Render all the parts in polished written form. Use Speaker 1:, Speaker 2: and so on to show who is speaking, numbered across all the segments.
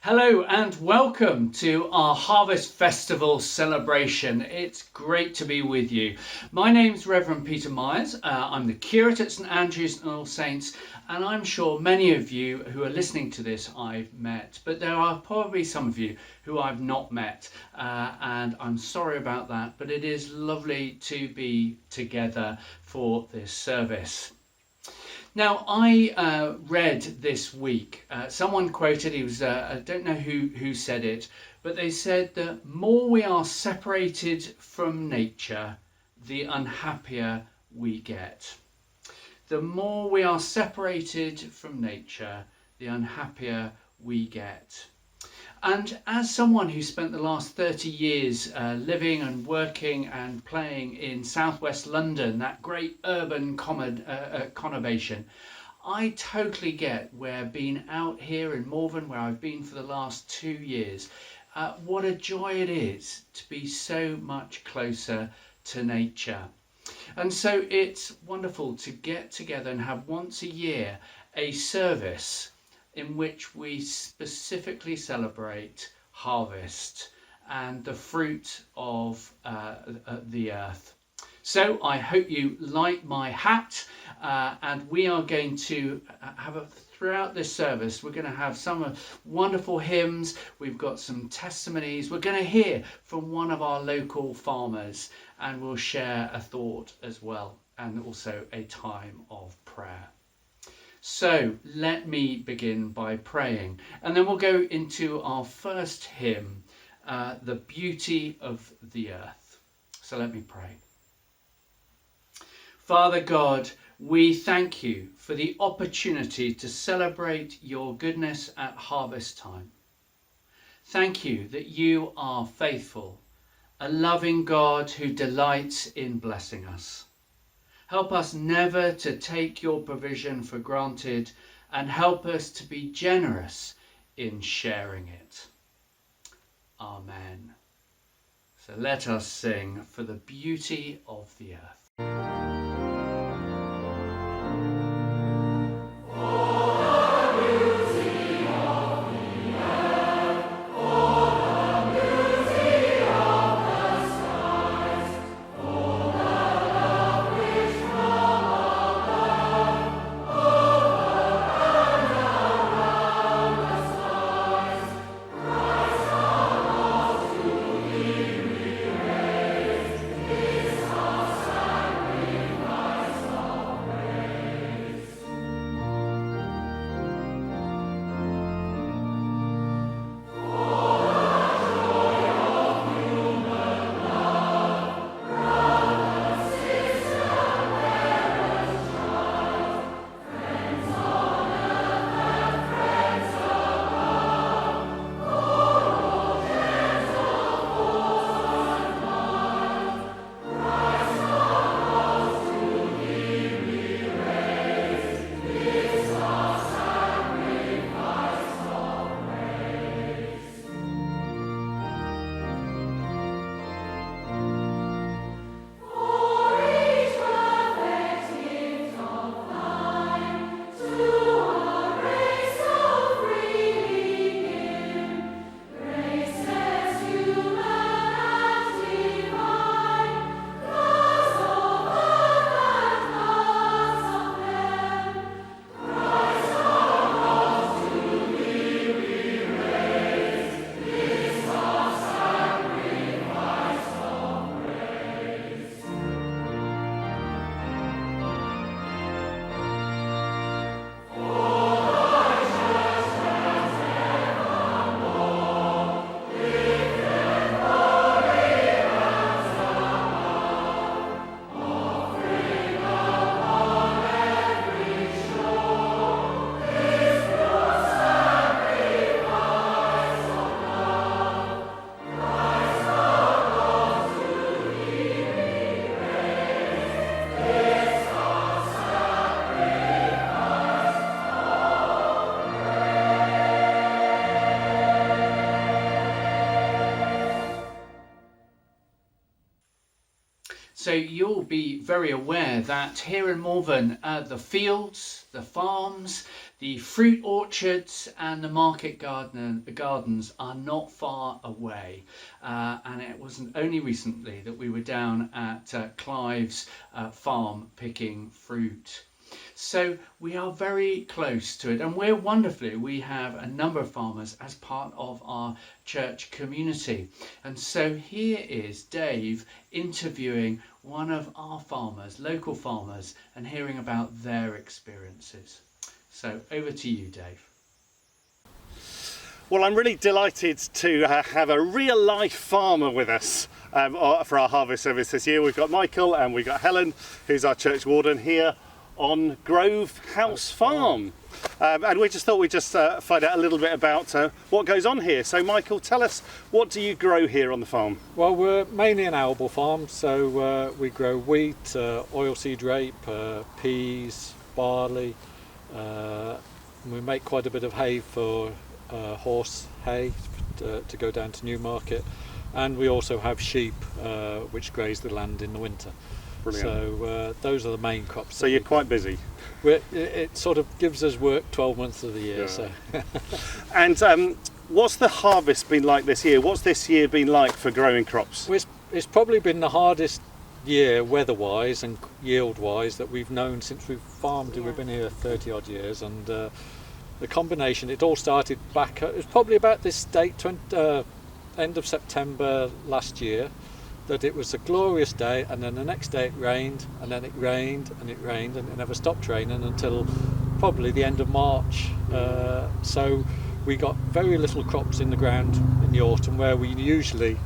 Speaker 1: Hello and welcome to our Harvest Festival celebration. It's great to be with you. My name's Reverend Peter Myres. I'm the curate at St Andrews and All Saints, and I'm sure many of you who are listening to this I've met, but there are probably some of you who I've not met, and I'm sorry about that, but it is lovely to be together for this service. Now, I read this week, someone quoted, I don't know who said it, but they said the more we are separated from nature, the unhappier we get. The more we are separated from nature, the unhappier we get. And as someone who spent the last 30 years living and working and playing in southwest London, that great urban conurbation, I totally get where being out here in Malvern, where I've been for the last 2 years, what a joy it is to be so much closer to nature. And so it's wonderful to get together and have once a year a service in which we specifically celebrate harvest and the fruit of the earth. So I hope you like my hat, and we are going to throughout this service, we're going to have some wonderful hymns. We've got some testimonies. We're going to hear from one of our local farmers, and we'll share a thought as well, and also a time of prayer. So let me begin by praying, and then we'll go into our first hymn, The Beauty of the Earth. So let me pray. Father God, we thank you for the opportunity to celebrate your goodness at harvest time. Thank you that you are faithful, a loving God who delights in blessing us. Help us never to take your provision for granted, and help us to be generous in sharing it. Amen. So let us sing for the beauty of the earth. So you'll be very aware that here in Malvern, the fields, the farms, the fruit orchards and the market gardens are not far away. And it wasn't only recently that we were down at Clive's farm picking fruit. So we are very close to it, and we're wonderfully, we have a number of farmers as part of our church community. And so here is Dave interviewing one of our farmers, local farmers, and hearing about their experiences. So over to you, Dave.
Speaker 2: Well, I'm really delighted to have a real life farmer with us for our harvest service this year. We've got Michael and we've got Helen, who's our church warden here on Grove House Farm. And we just thought we'd just find out a little bit about what goes on here. So Michael, tell us, what do you grow here on the farm?
Speaker 3: Well, we're mainly an arable farm, so we grow wheat, oilseed rape, peas, barley. We make quite a bit of hay for horse hay to go down to Newmarket, and we also have sheep which graze the land in the winter.
Speaker 2: Brilliant.
Speaker 3: So those are the main crops.
Speaker 2: So you're quite busy.
Speaker 3: It sort of gives us work 12 months of the year. Yeah. So.
Speaker 2: And what's the harvest been like this year? What's this year been like for growing crops?
Speaker 3: Well, it's probably been the hardest year weather-wise and yield-wise that we've known since we've farmed. Yeah. We've been here 30 odd years, and the combination, it all started back, it was probably about this date, end of September last year, that it was a glorious day, and then the next day it rained, and then it rained, and it rained, and it never stopped raining until probably the end of March. So we got very little crops in the ground in the autumn, where we usually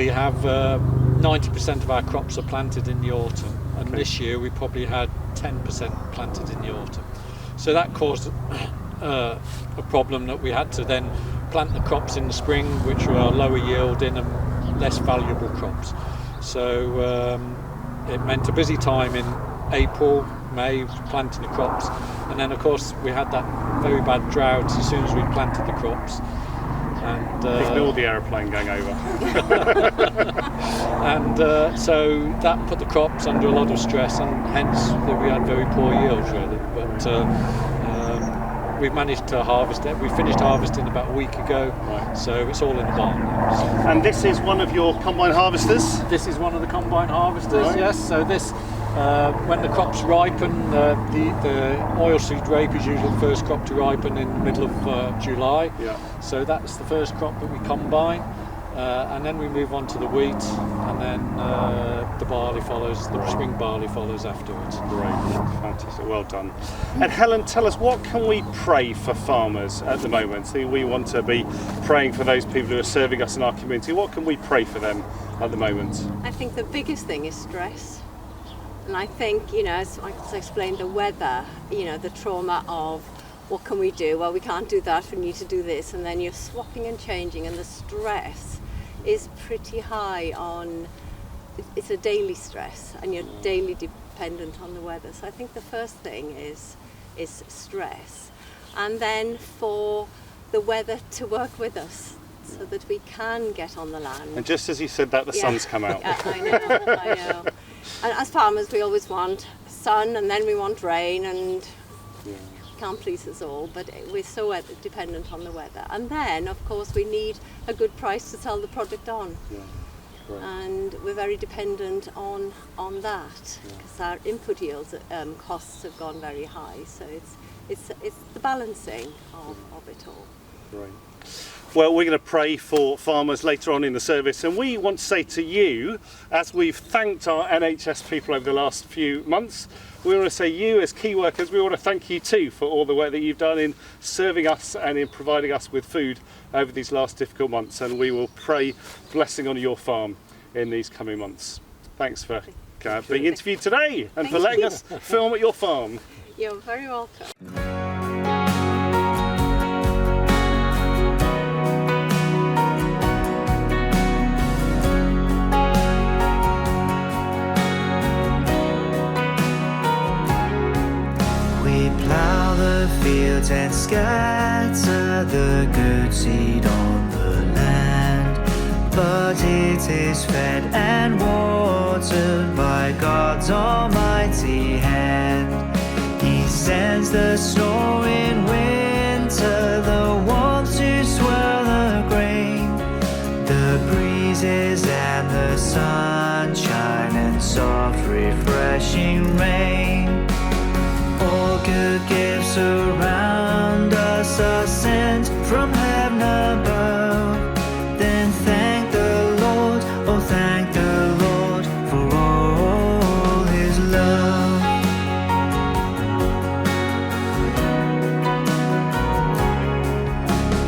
Speaker 3: have 90% of our crops are planted in the autumn, and okay. This year we probably had 10% planted in the autumn. So that caused a problem that we had to then plant the crops in the spring, which were lower yielding and less valuable crops. So it meant a busy time in April, May, planting the crops, and then of course we had that very bad drought as soon as we planted the crops. And
Speaker 2: ignore the aeroplane going over.
Speaker 3: And so that put the crops under a lot of stress, and hence that we had very poor yields really. But we've managed to harvest it. We finished harvesting about a week ago, right. So it's all in the barn now. So.
Speaker 2: And this is one of your combine harvesters?
Speaker 3: This is one of the combine harvesters, right. Yes. So this, when the crops ripen, the oilseed rape is usually the first crop to ripen in the middle of July. Yeah. So that's the first crop that we combine. And then we move on to the wheat, and then the barley follows, the spring barley follows afterwards.
Speaker 2: Great, fantastic, well done. And Helen, tell us, what can we pray for farmers at the moment? So we want to be praying for those people who are serving us in our community. What can we pray for them at the moment?
Speaker 4: I think the biggest thing is stress. And I think, as I explained, the weather, the trauma of what can we do? Well, we can't do that, we need to do this. And then you're swapping and changing, and the stress is pretty high it's a daily stress, and you're daily dependent on the weather. So I think the first thing is stress, and then for the weather to work with us so that we can get on the land.
Speaker 2: And just as you said that, the sun's come out.
Speaker 4: Yeah, I know. And as farmers, we always want sun, and then we want rain, and can't please us all, but we're so dependent on the weather. And then, of course, we need a good price to sell the product on. Yeah. Right. And we're very dependent on that, because our input yields costs have gone very high. So it's the balancing of it all.
Speaker 2: Right. Well, we're going to pray for farmers later on in the service, and we want to say to you, as we've thanked our NHS people over the last few months, we want to say you as key workers, we want to thank you too for all the work that you've done in serving us and in providing us with food over these last difficult months, and we will pray blessing on your farm in these coming months. Thanks for being interviewed today and for letting us film at your farm.
Speaker 4: You're very welcome.
Speaker 5: Fields and scatter the good seed on the land. but it is fed and watered by God's almighty hand. He sends the snow in winter, the warmth to swell the grain, the breezes and the sunshine and soft refreshing rain. All good gifts around us are sent from heaven above. Then thank the Lord, oh thank the Lord for all his love.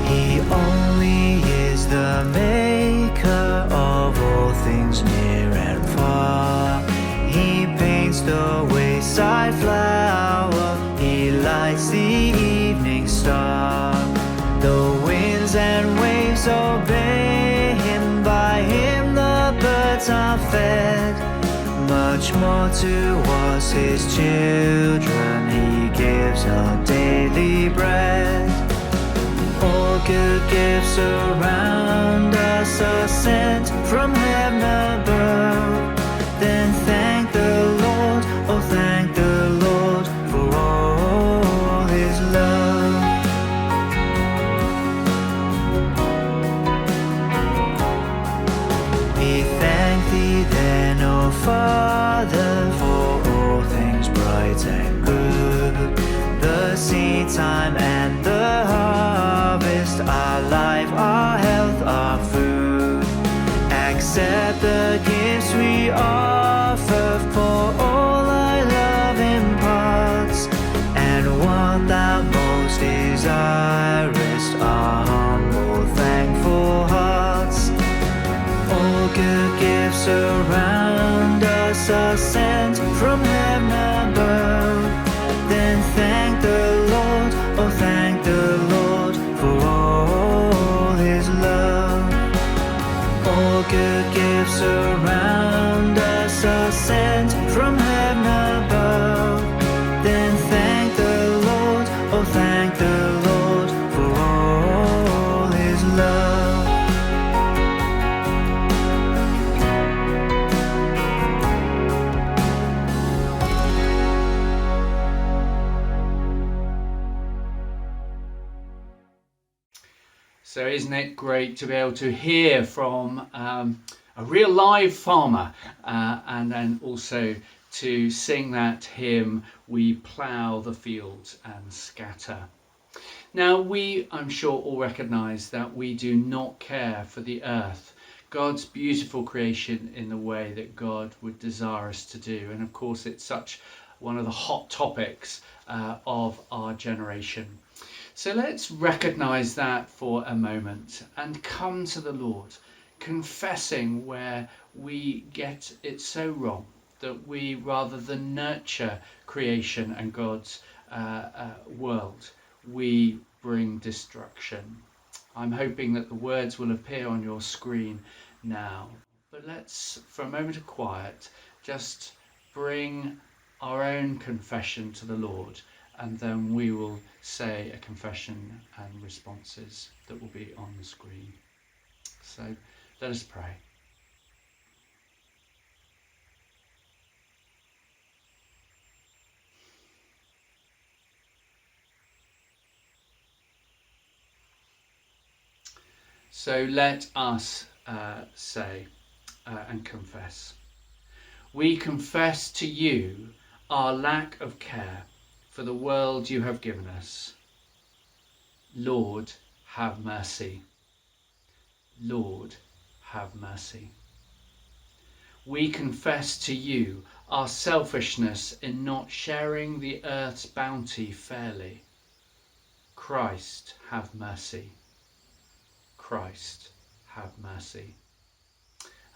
Speaker 5: He only is the maker of all things near and far. He paints the wayside flower, he lights the evening star. The winds and waves obey him, by him the birds are fed. Much more to us his children, he gives our daily bread. All good gifts around us are sent from heaven above. Then thank the Lord, oh thank the Lord for all his love. We thank thee then, O Father, for all things bright and good, the seed time and the harvest, our life, our health, our food. Accept the gifts we offer, for all thy love imparts, and what thou most desirest, our humble thankful hearts. All good gifts around us are sent from heaven above. Then thank the Lord, oh thank the Lord for all his love. All good gifts around us are sent from heaven above. Then thank the Lord, oh thank the Lord for all his love.
Speaker 1: So isn't it great to be able to hear from a real live farmer, and then also to sing that hymn, "We plough the fields and scatter." Now we, I'm sure, all recognise that we do not care for the earth, God's beautiful creation, in the way that God would desire us to do. And of course it's such one of the hot topics of our generation. So let's recognise that for a moment and come to the Lord, confessing where we get it so wrong, that we, rather than nurture creation and God's world, we bring destruction. I'm hoping that the words will appear on your screen now, but let's, for a moment of quiet, just bring our own confession to the Lord, and then we will say a confession and responses that will be on the screen. So let us pray. So let us say and confess. We confess to you our lack of care for the world you have given us. Lord, have mercy. Lord, have mercy. We confess to you our selfishness in not sharing the earth's bounty fairly. Christ, have mercy. Christ, have mercy.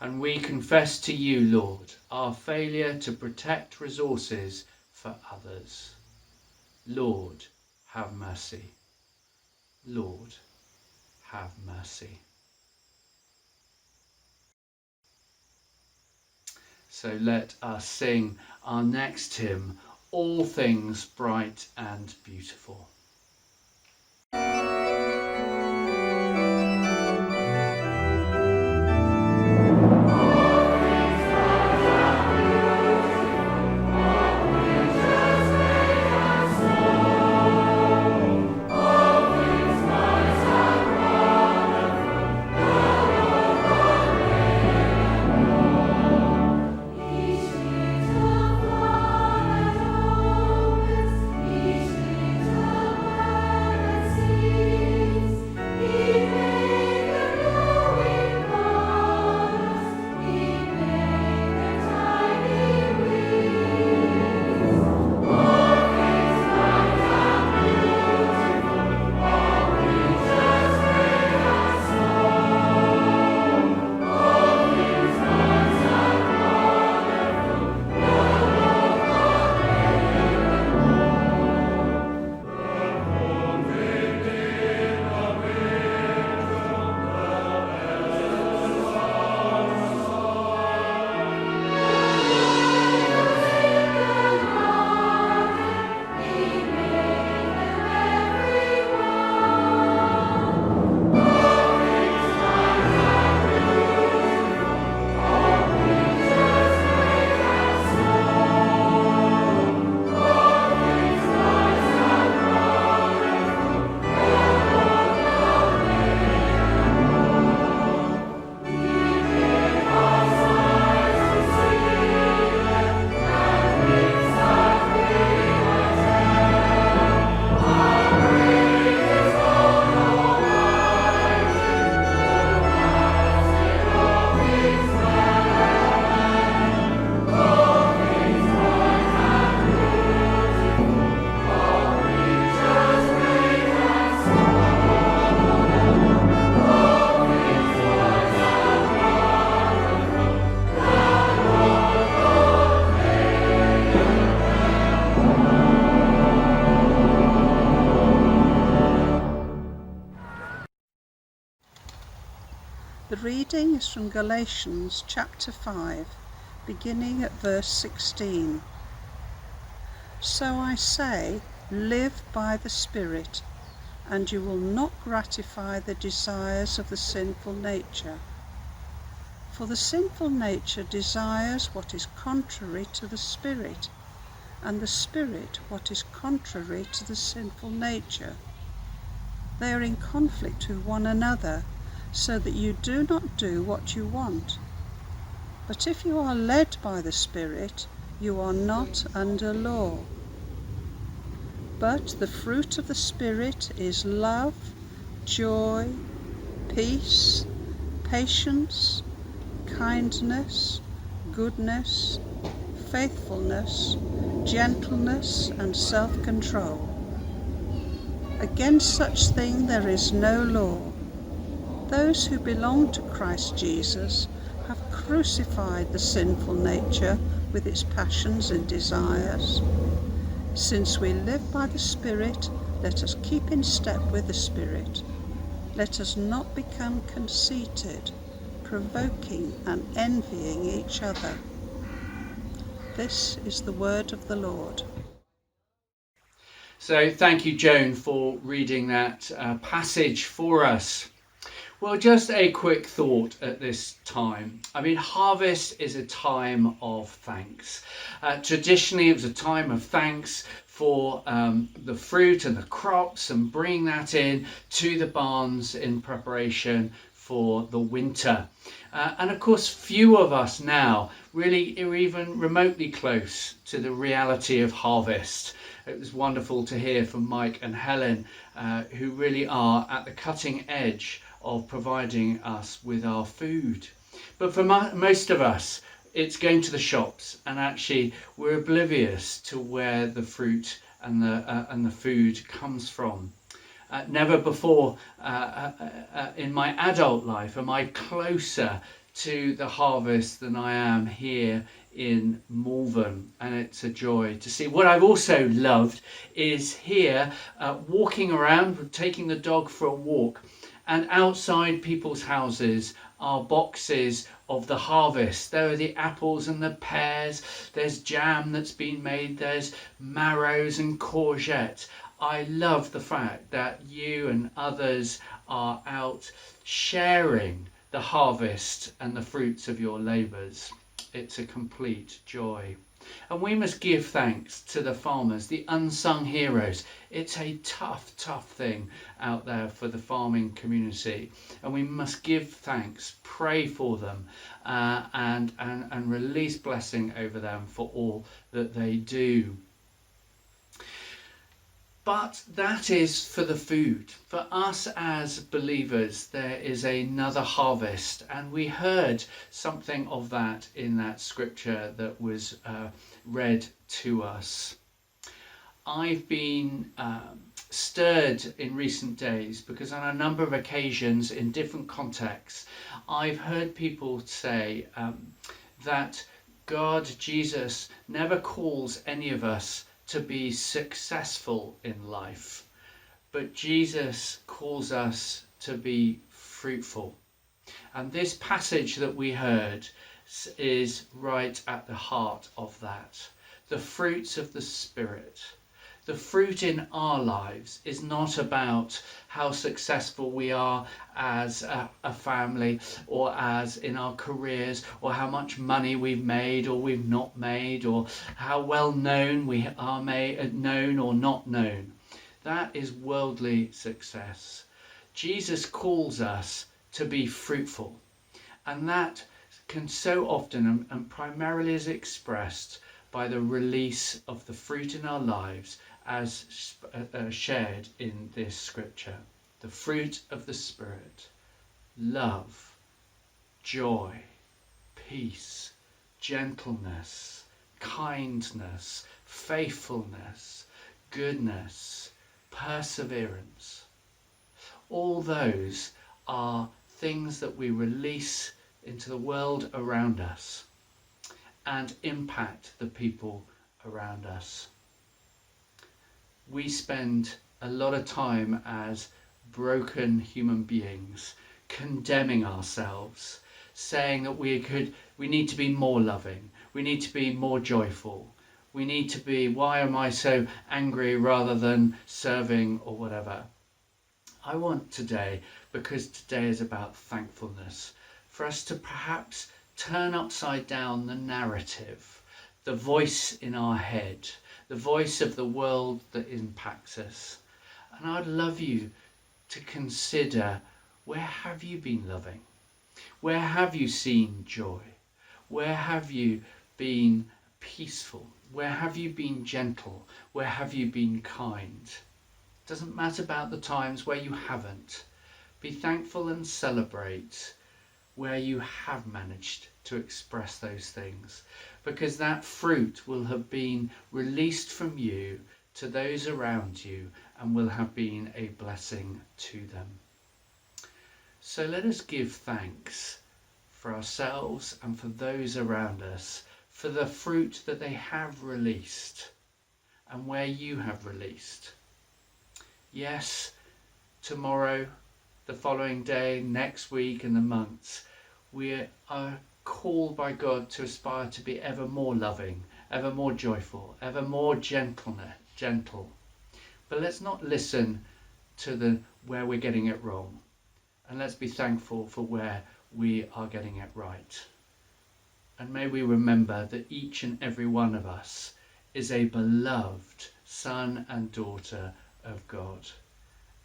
Speaker 1: And we confess to you, Lord, our failure to protect resources for others. Lord, have mercy. Lord, have mercy. So let us sing our next hymn, All Things Bright and Beautiful.
Speaker 6: reading is from Galatians chapter 5, beginning at verse 16. So I say, live by the Spirit, and you will not gratify the desires of the sinful nature. For the sinful nature desires what is contrary to the Spirit, and the Spirit what is contrary to the sinful nature. They are in conflict with one another, so that you do not do what you want. But if you are led by the Spirit, you are not under law. But the fruit of the Spirit is love, joy, peace, patience, kindness, goodness, faithfulness, gentleness, and self-control. Against such thing there is no law. Those who belong to Christ Jesus have crucified the sinful nature with its passions and desires. Since we live by the Spirit, let us keep in step with the Spirit. Let us not become conceited, provoking and envying each other. This is the word of the Lord.
Speaker 1: So thank you, Joan, for reading that passage for us. Well, just a quick thought at this time. I mean, harvest is a time of thanks. Traditionally, it was a time of thanks for the fruit and the crops and bringing that in to the barns in preparation for the winter. And of course, few of us now really are even remotely close to the reality of harvest. It was wonderful to hear from Mike and Helen, who really are at the cutting edge of providing us with our food. But for most of us, it's going to the shops, and actually we're oblivious to where the fruit and the food comes from. Never before in my adult life am I closer to the harvest than I am here in Malvern, and it's a joy to see. What I've also loved is here walking around, taking the dog for a walk, and outside people's houses are boxes of the harvest. There are the apples and the pears, there's jam that's been made, there's marrows and courgette. I love the fact that you and others are out sharing the harvest and the fruits of your labours. It's a complete joy. And we must give thanks to the farmers, the unsung heroes. It's a tough thing out there for the farming community, and we must give thanks, pray for them, and release blessing over them for all that they do. But that is for the food. For us as believers, there is another harvest, and we heard something of that in that scripture that was read to us. I've been stirred in recent days because on a number of occasions in different contexts, I've heard people say that God, Jesus, never calls any of us to be successful in life, but Jesus calls us to be fruitful. And this passage that we heard is right at the heart of that. The fruits of the Spirit. The fruit in our lives is not about how successful we are as a family, or as in our careers, or how much money we've made or we've not made, or how well known we are known or not known. That is worldly success. Jesus calls us to be fruitful, and that can so often and primarily is expressed by the release of the fruit in our lives as shared in this scripture. The fruit of the Spirit: love, joy, peace, gentleness, kindness, faithfulness, goodness, perseverance. All those are things that we release into the world around us and impact the people around us. We spend a lot of time as broken human beings condemning ourselves, saying that we need to be more loving, we need to be more joyful, we need to be, why am I so angry rather than serving or whatever. I want today, because today is about thankfulness, for us to perhaps turn upside down the narrative, the voice in our head, the voice of the world that impacts us. And I'd love you to consider, where have you been loving? Where have you seen joy? Where have you been peaceful? Where have you been gentle? Where have you been kind? It doesn't matter about the times where you haven't. Be thankful and celebrate where you have managed to express those things, because that fruit will have been released from you to those around you and will have been a blessing to them. So let us give thanks for ourselves and for those around us, for the fruit that they have released and where you have released. Yes, tomorrow, the following day, next week and the months, we are called by God to aspire to be ever more loving, ever more joyful, ever more gentle. But let's not listen to where we're getting it wrong, and let's be thankful for where we are getting it right. And may we remember that each and every one of us is a beloved son and daughter of God,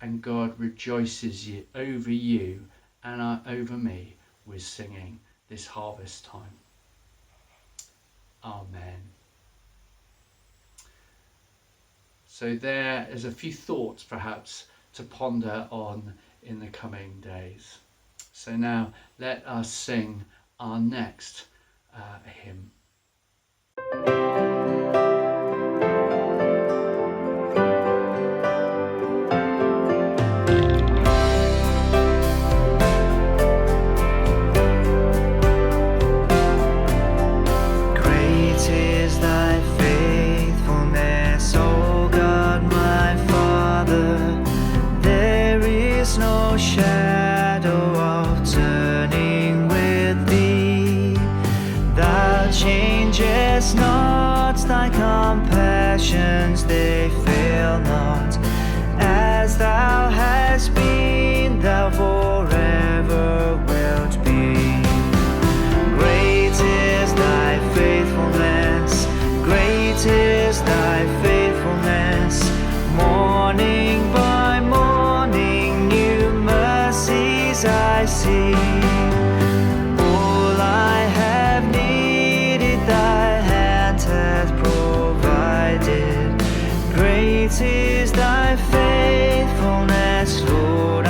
Speaker 1: and God rejoices over you and over me with singing this harvest time. Amen. So there is a few thoughts perhaps to ponder on in the coming days. So now let us sing our next hymn.
Speaker 5: Changest not, thy compassions they fail not. As thou hast been, thou forever wilt be. Great is thy faithfulness, great is thy faithfulness. Morning by morning new mercies I see. All I have needed thy hand hath provided. Great is thy faithfulness, Lord.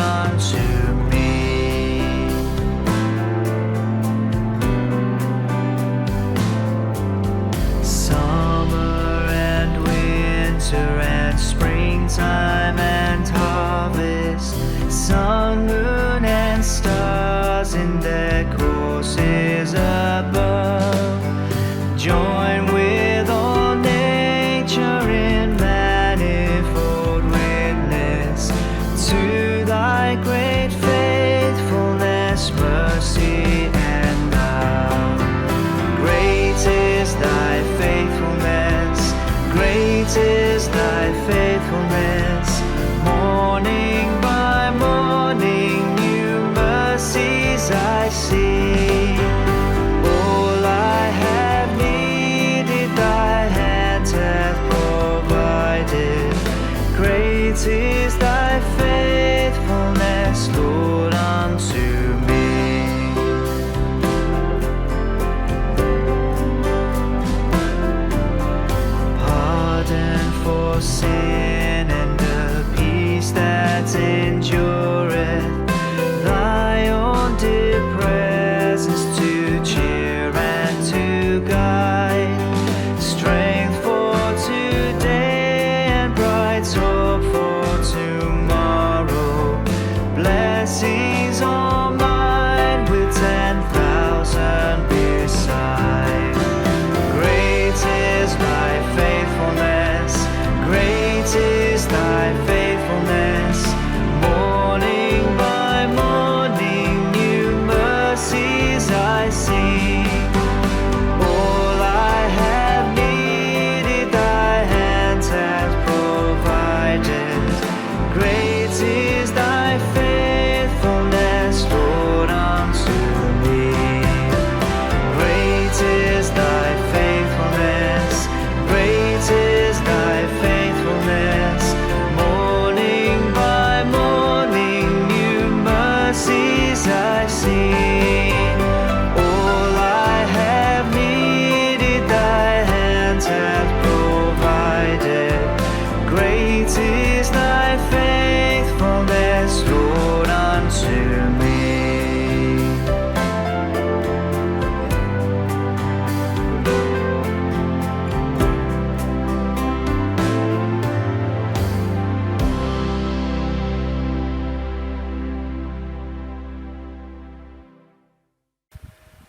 Speaker 5: is thy faithfulness, Lord, unto me.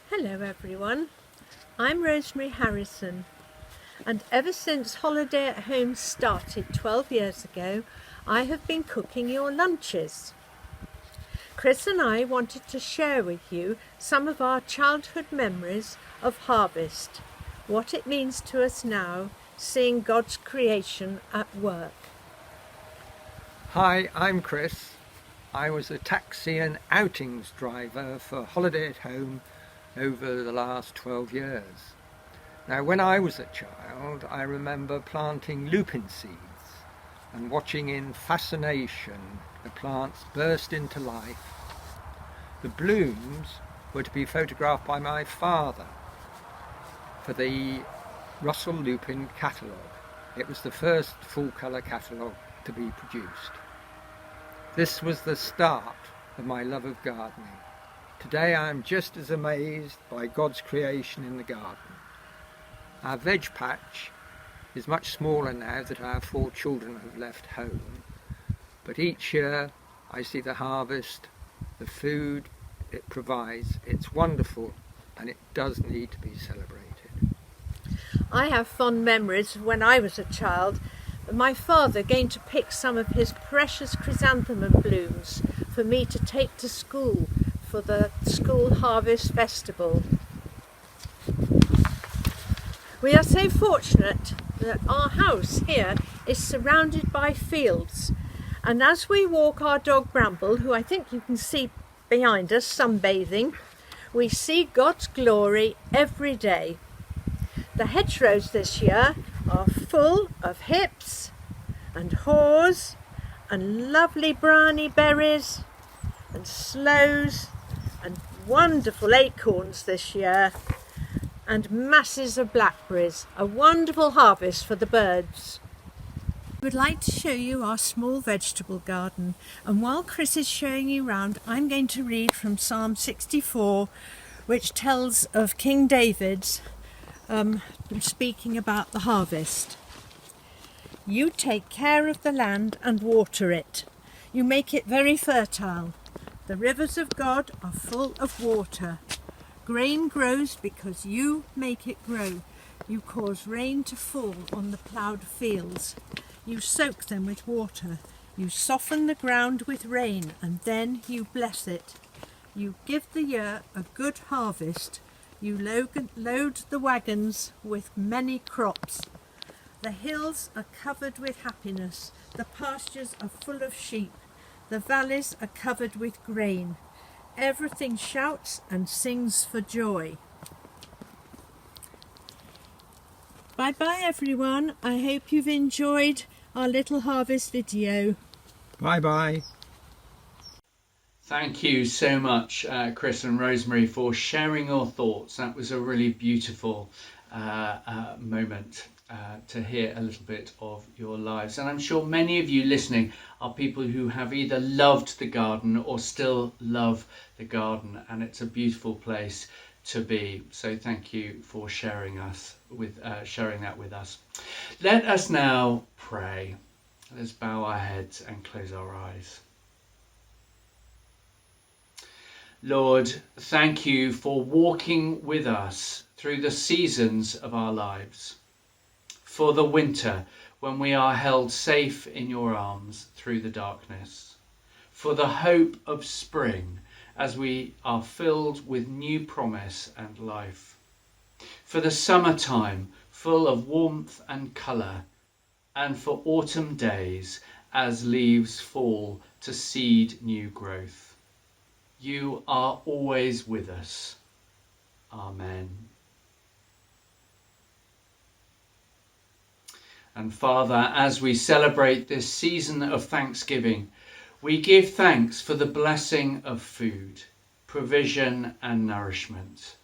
Speaker 7: Hello everyone, I'm Rosemary Harrison, and ever since Holiday at Home started 12 years ago, I have been cooking your lunches. Chris and I wanted to share with you some of our childhood memories of harvest, what it means to us now, seeing God's creation at work.
Speaker 8: Hi, I'm Chris. I was a taxi and outings driver for Holiday at Home over the last 12 years. Now, when I was a child, I remember planting lupin seeds and watching in fascination the plants burst into life. The blooms were to be photographed by my father for the Russell Lupin catalogue. It was the first full-colour catalogue to be produced. This was the start of my love of gardening. Today I am just as amazed by God's creation in the garden. Our veg patch is much smaller now that our 4 children have left home, but each year I see the harvest, the food it provides. It's wonderful and it does need to be celebrated.
Speaker 7: I have fond memories of when I was a child, my father going to pick some of his precious chrysanthemum blooms for me to take to school for the school harvest festival. We are so fortunate that our house here is surrounded by fields, and as we walk our dog Bramble, who I think you can see behind us sunbathing, we see God's glory every day. The hedgerows this year are full of hips and haws and lovely brownie berries and sloes and wonderful acorns this year and masses of blackberries, a wonderful harvest for the birds. I would like to show you our small vegetable garden, and while Chris is showing you around, I'm going to read from Psalm 64, which tells of King David's speaking about the harvest. You take care of the land and water it. You make it very fertile. The rivers of God are full of water. Grain grows because you make it grow. You cause rain to fall on the ploughed fields. You soak them with water. You soften the ground with rain, and then you bless it. You give the year a good harvest. You load the wagons with many crops. The hills are covered with happiness. The pastures are full of sheep. The valleys are covered with grain. Everything shouts and sings for joy. Bye bye everyone. I hope you've enjoyed our little harvest video.
Speaker 8: Bye bye.
Speaker 1: Thank you so much, Chris and Rosemary, for sharing your thoughts. That was a really beautiful moment to hear a little bit of your lives. And I'm sure many of you listening are people who have either loved the garden or still love the garden. And it's a beautiful place to be. So thank you for sharing that with us. Let us now pray. Let's bow our heads and close our eyes. Lord, thank you for walking with us through the seasons of our lives, for the winter when we are held safe in your arms through the darkness, for the hope of spring as we are filled with new promise and life, for the summertime full of warmth and colour, and for autumn days as leaves fall to seed new growth. You are always with us. Amen. And Father, as we celebrate this season of Thanksgiving, we give thanks for the blessing of food, provision and nourishment.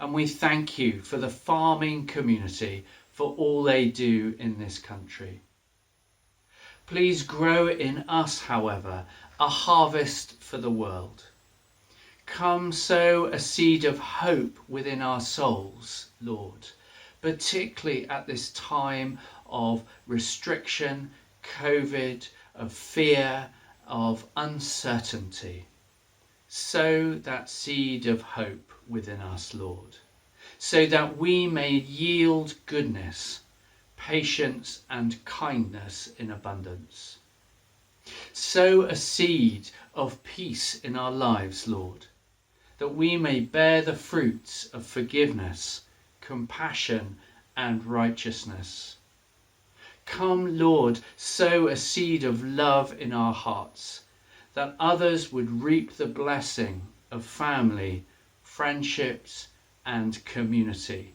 Speaker 1: And we thank you for the farming community, for all they do in this country. Please grow in us, however, a harvest for the world. Come sow a seed of hope within our souls, Lord, particularly at this time of restriction, COVID, of fear, of uncertainty. Sow that seed of hope within us, Lord, so that we may yield goodness, patience and kindness in abundance. Sow a seed of peace in our lives, Lord, that we may bear the fruits of forgiveness, compassion and righteousness. Come, Lord, sow a seed of love in our hearts, that others would reap the blessing of family, friendships and community.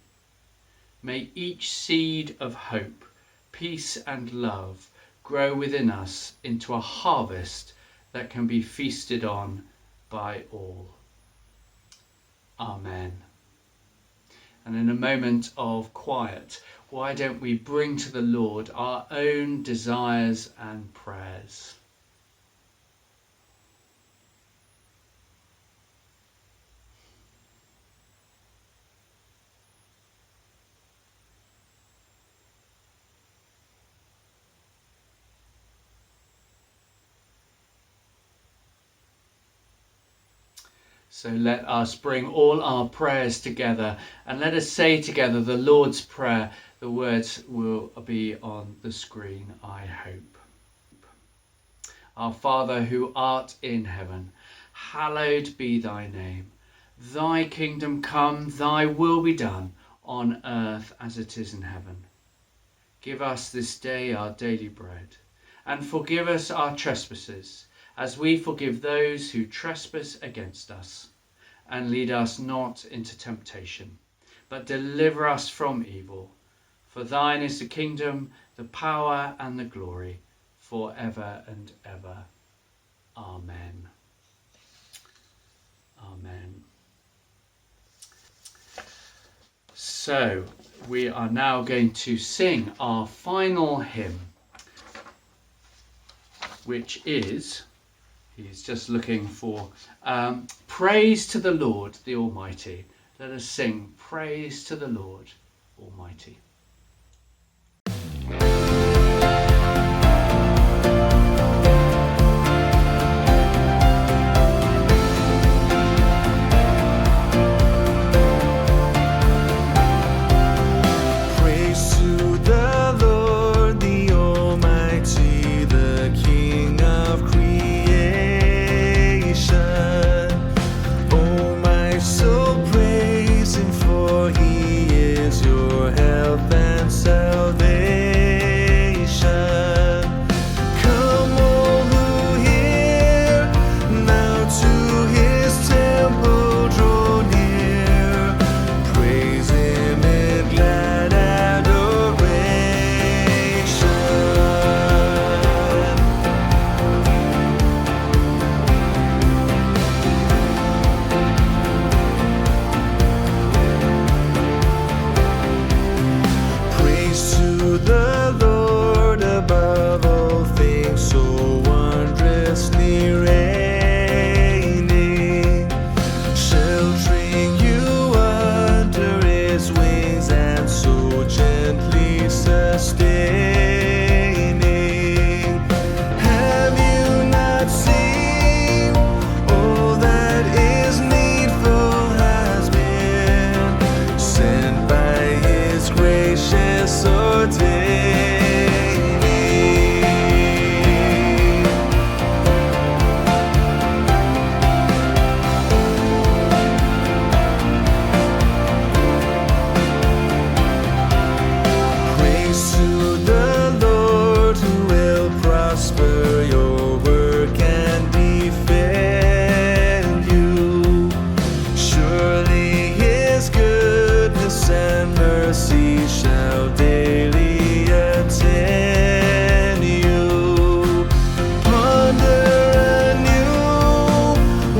Speaker 1: May each seed of hope, peace and love grow within us into a harvest that can be feasted on by all. Amen. And in a moment of quiet, why don't we bring to the Lord our own desires and prayers? So let us bring all our prayers together and let us say together the Lord's Prayer. The words will be on the screen, I hope. Our Father who art in heaven, hallowed be thy name. Thy kingdom come, thy will be done on earth as it is in heaven. Give us this day our daily bread, and forgive us our trespasses, as we forgive those who trespass against us. And lead us not into temptation, but deliver us from evil. For thine is the kingdom, the power and the glory, for ever and ever. Amen. Amen. So we are now going to sing our final hymn, which is... He's just looking for praise to the Lord, the Almighty. Let us sing praise to the Lord Almighty.
Speaker 5: Praise to the Lord, the Almighty, the King of creation. Oh, my soul, praise Him, for He is your help and salvation. Come, all who hear, now to His temple draw near. Praise Him in glad adoration. Praise to the Lord above all things, so wondrously reigning, sheltering you under His wings and so gently sustaining. Have you not seen all that is needful has been sent by His gracious ordaining? Praise to the Lord, who will prosper your work and defend you. Surely His goodness and mercy shall daily attend you. Ponder anew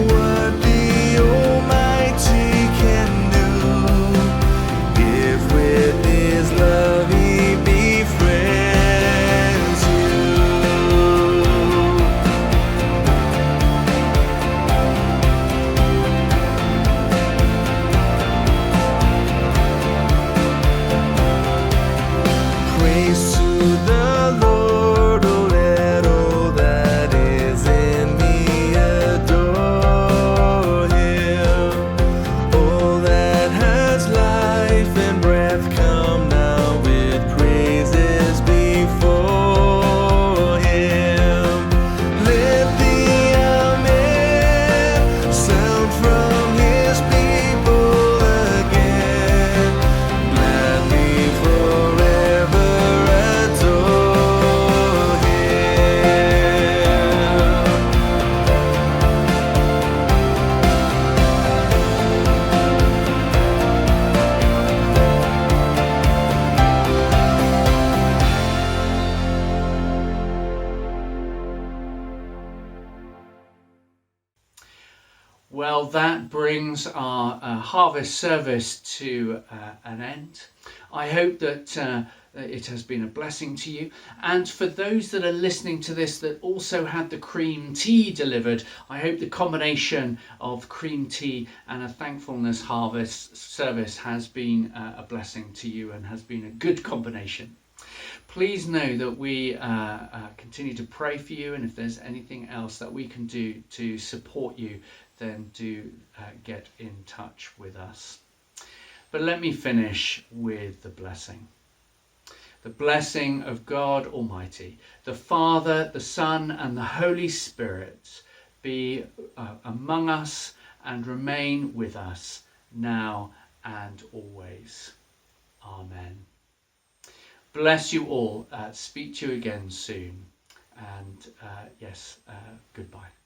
Speaker 5: what the Almighty can do, if with His love He befriends you.
Speaker 1: Well, that brings our harvest service to an end. I hope that it has been a blessing to you. And for those that are listening to this that also had the cream tea delivered, I hope the combination of cream tea and a thankfulness harvest service has been a blessing to you and has been a good combination. Please know that we continue to pray for you, and if there's anything else that we can do to support you, then do get in touch with us. But let me finish with the blessing. The blessing of God Almighty, the Father, the Son, and the Holy Spirit be among us and remain with us now and always. Amen. Bless you all. Speak to you again soon. And goodbye.